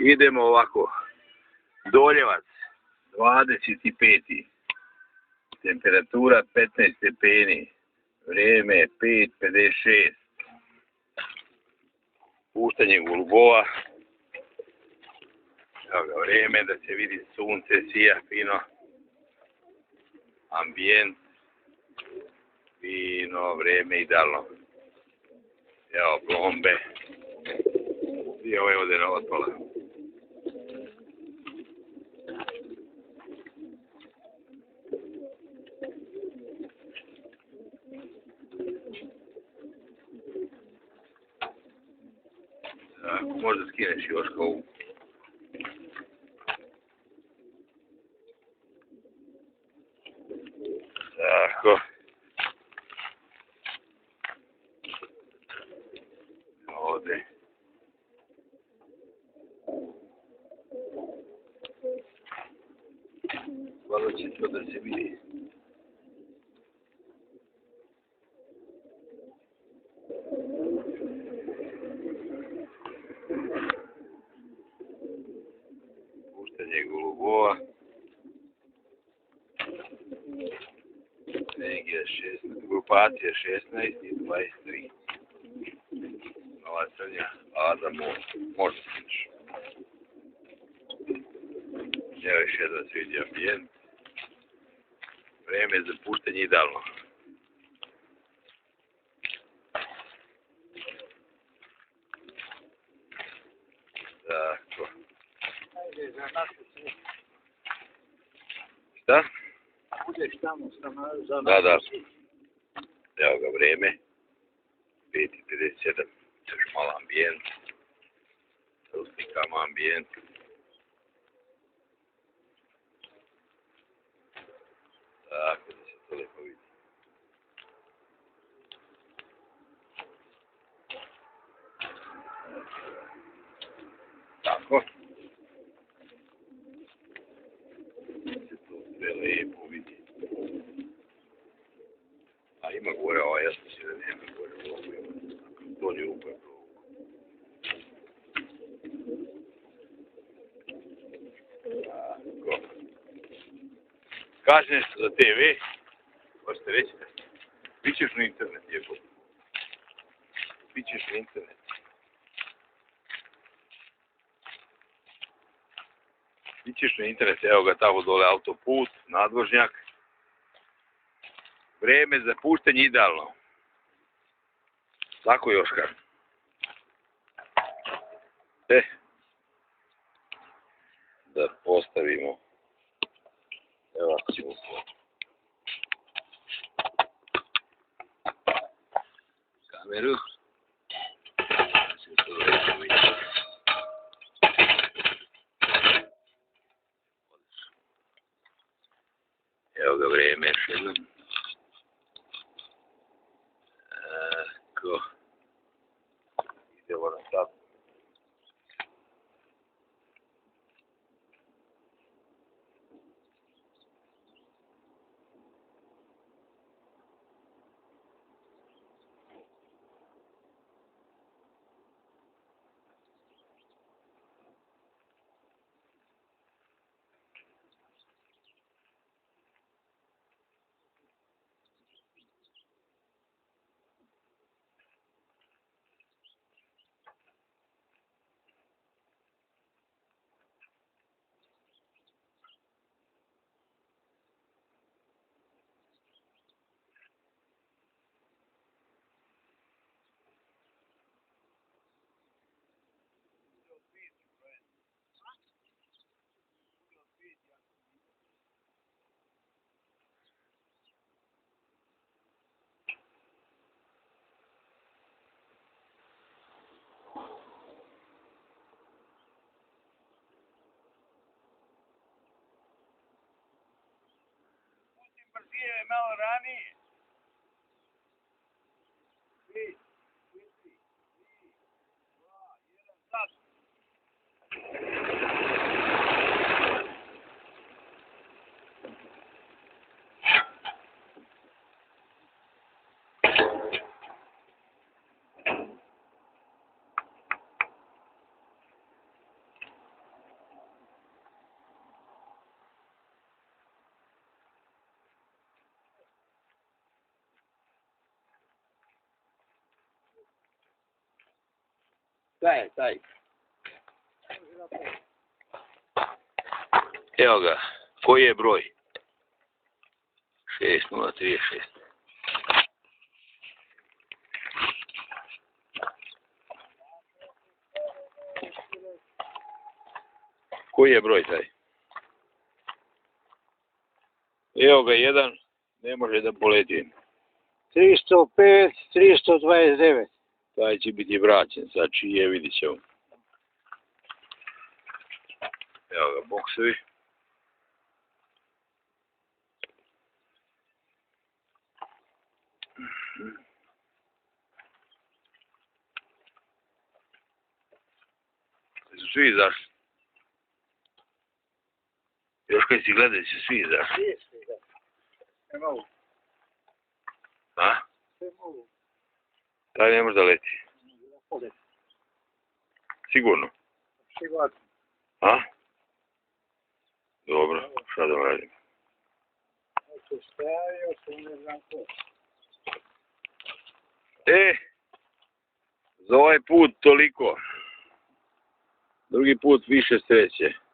Idemo ovako. Doljevac, 25. Temperatura 15 stepeni. Vrijeme je 5:56. Puštanje golubova. Evo ga, vrijeme da se vidi sunce, sija fino. Ambijent. Fino, vrijeme idealno. Evo plombe. I ovo je ovdje na otpala. Možda skineš još kao ovu. Tako. Ovdje. Hvala će to da se vidi. Puštanje golubova. Energija 16, grupacija 16 i 23. Nova crnja, Ada možda sliš. Evo još jedan se vidi ambijent. Vrijeme za puštanje idealno. Tako. Šta? Budeš tamo za Da. Evo ga vrijeme. 5:57. Još malo ambijent. Uslikamo ambijent. Tako da se to lijepo vidi. Tako. Se to sve lijepo vidi. A ima gore ovaj, ja sam si da nema gore ovo. To nije upravo. Tako. Kaži nešto za TV. Možete reći da pićeš na internet, lijepo. Pićeš na internet. Pićeš na internet, evo ga tamo dole autoput, nadvožnjak. Vrijeme za puštanje idealno. Tako Joškar. Da postavimo. Evo ako ćemo kameru. Evo ga vrijeme još jednom. Tako. Idemo na sad. Brzije malo ranije. Taj. Evo ga, koji je broj? 6036. Koji je broj taj? Evo ga jedan, ne može da poleti. 305, 329. Taj će biti vraćen, sad čije vidit ćemo. Evo ga, boksevi. Su svi izašli. Još kad si gledaj, su svi izašli. Ne mogu. A? Ne mogu. Taj ne može da leti. Sigurno. Sigurno. A? Dobro, šta da radim? Stavio sam, ne znam ko. Za ovaj put toliko. Drugi put više sreće.